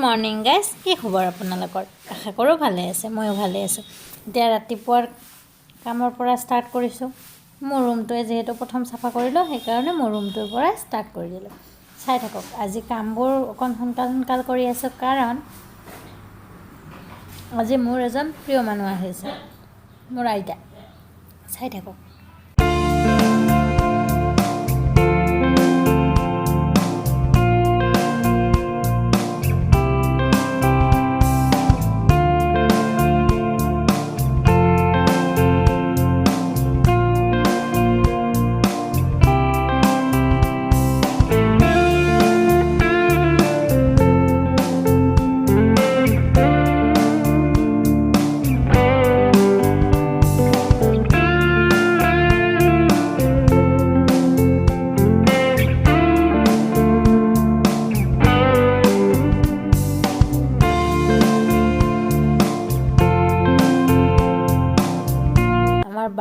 Morning guys, কি খবৰ আপোনালোকৰ? আশা কৰোঁ ভালে আছে, ময়ো ভালে আছোঁ। এতিয়া ৰাতিপুৱাৰ কামৰ পৰা ষ্টাৰ্ট কৰিছোঁ। মোৰ ৰুমটোৱে যিহেতু প্ৰথম চাফা কৰিলোঁ, সেইকাৰণে মোৰ ৰুমটোৰ পৰা ষ্টাৰ্ট কৰি দিলোঁ। চাই থাকক, আজি কামবোৰ অকণ সোনকাল কৰি আছোঁ, কাৰণ আজি মোৰ এজন প্ৰিয় মানুহ আহিছে, মোৰ আইতা। চাই থাকক।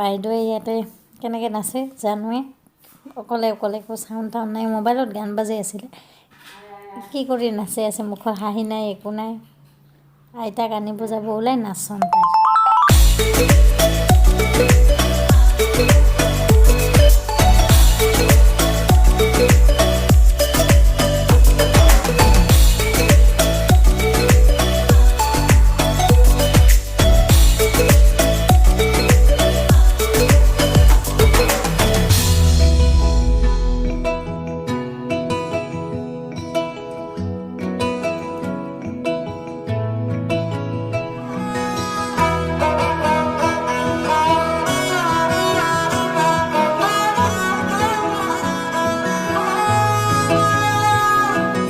বাইদেৱে ইয়াতে কেনেকৈ নাচে জানোৱে, অকলে একো চাউণ্ড নাই, মোবাইলত গান বাজি আছিলে। কি কৰি নাচি আছে, মুখত হাঁহি নাই, একো নাই। আইতাক আনিব যাব ওলাই নাচন তাই।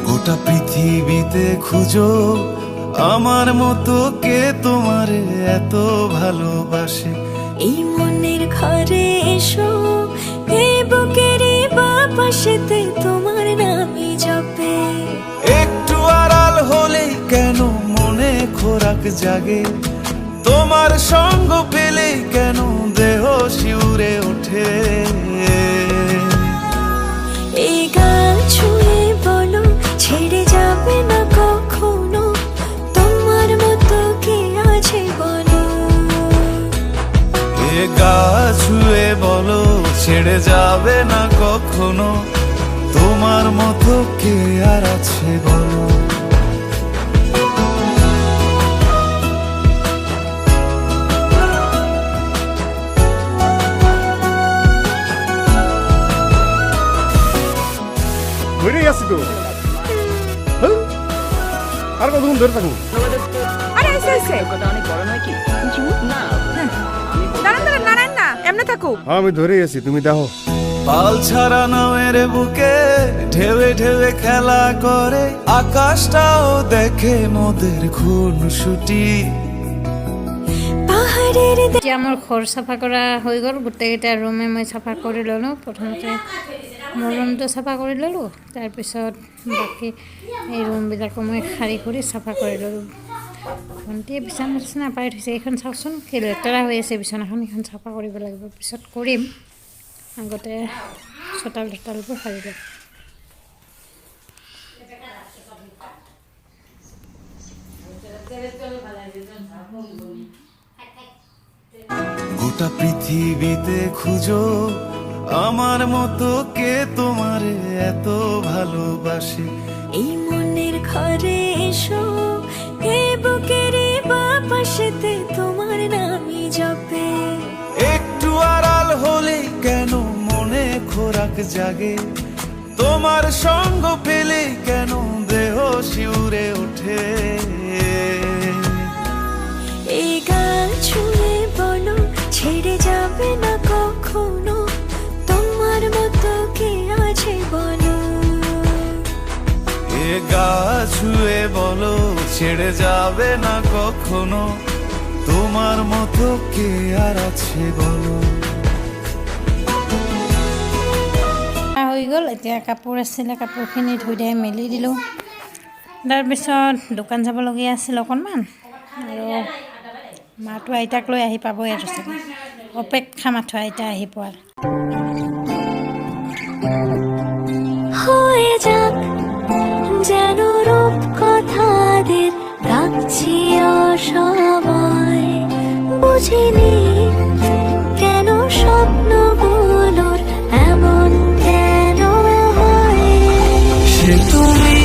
গোটা পৃথিবীতে খুঁজো আমার মতো কে তোমারে এত ভালোবাসে। এই মনের ঘরে এসো, এই বুকের বাপাশেতে তোমার নামই জপে। একটু আড়াল হলেই কেন মনে খোরাক জাগে, তোমার সঙ্গ পেলেই কেন দেহ শিউরে ওঠে। এই গান ছুঁয়ে বলো, ছেড়ে যাবে না কখনো, তোমার মতো কে আছে বলো। এ গা ছুঁয়ে বলো, ছেড়ে যাবে না কখনো, তোমার মতো কে আর আছে বলো। ঘুরে গেছি তো, আর কতক্ষণ ধরে থাকুন? আরে এসে এসে কথা অনেক বড় নয় কি? না দাঁড়ান নারায়ণ না, এমনি থাকো। আমি ধরে গেছি, তুমি দেখো। পাল ছাড়া নামের বুকে ঢেউে ঢেউে খেলা করে, আকাশটাও দেখে মোদের খুনসুটি। পাহাড়ের এতিয়া মোৰ ঘৰ চাফা কৰা হৈ গ'ল, গোটেইকেইটা ৰুমে মই চাফা কৰি ল'লোঁ। প্ৰথমতে মোৰ ৰুমটো চাফা কৰি ল'লোঁ, তাৰপিছত বাকী এই ৰুমবিলাকো মই সাৰি কৰি চাফা কৰি ল'লোঁ। ভণ্টিয়ে বিচনা পাৰি থৈছে, এইখন চাওকচোন কি লেতেৰা হৈ আছে বিচনাখন, এইখন চাফা কৰিব লাগিব, পিছত কৰিম। আগতে চোতালবোৰ সাৰি লওঁ। গোটা পৃথিবীতে খুঁজো আমার মতো কে তোমারে এত ভালোবাসে। এই মনের ঘরে এসো, এই বুকের বাপাশেতে তোমার নামই জপে। একটু আড়াল হলেই কেন মনে খোরাক জাগে, তোমার সঙ্গ পেলেই কেন দেহ শিউরে ওঠে। এই গান ছুঁয়ে বলো, ছেড়ে যাবে না কখনো, তোমার মতো কে আছে বলো। এ গা ছুঁয়ে বলো, ছেড়ে যাবে না কখনো, তোমার মতো কে আর আছে বলো। হৈ গ'ল। এতিয়া কাপোৰ আছিলে, কাপোৰখিনি ধুই দিয়ে মেলি দিলোঁ। তাৰপিছত দোকান যাবলগীয়া আছিল অকণমান, আৰু মাতো আইতাক লৈ আহি পাবই আৰু চাগে, অপেক্ষা মাথো আইতা আহি পোৱাৰ। হয়ে যাক যেন রূপ কথা আমাদের রাখছি অসময় বুঝিনি কেন স্বপ্নগুলোর এমন কেন হয় সে তুমি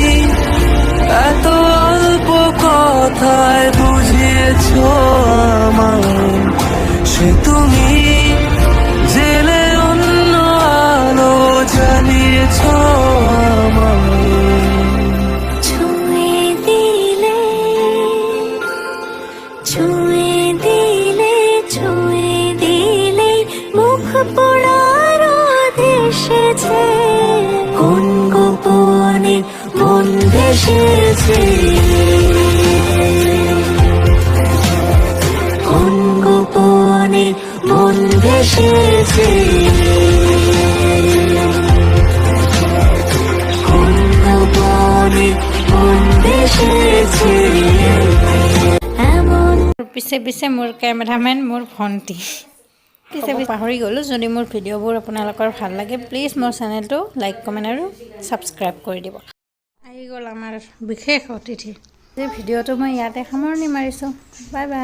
এত অল্প কথায় বুঝিয়েছ আমায় সে তুমি জেলে অন্য আলো জ্বালিয়েছ আমায় ছুঁয়ে দিলে ছুঁয়ে দিলে ছুঁয়ে দিলে মুখ পোড়ার দেশেছে কোন গোপনে মন ভেসেছে কোন গোপনে মন ভেসেছে কোন গোপনে মন ভেসেছে এমন পিছে পিছে মোৰ কেমেৰামেন মোৰ ভণ্টি পিছে পাহৰি গ'লোঁ যদি মোৰ ভিডিঅ'বোৰ আপোনালোকৰ ভাল লাগে প্লিজ মোৰ চেনেলটো লাইক কমেণ্ট আৰু ছাবস্ক্ৰাইব কৰি দিব আহি গ'ল আমাৰ বিশেষ অতিথি এই ভিডিঅ'টো মই ইয়াতে সামৰণি মাৰিছোঁ বাই বাই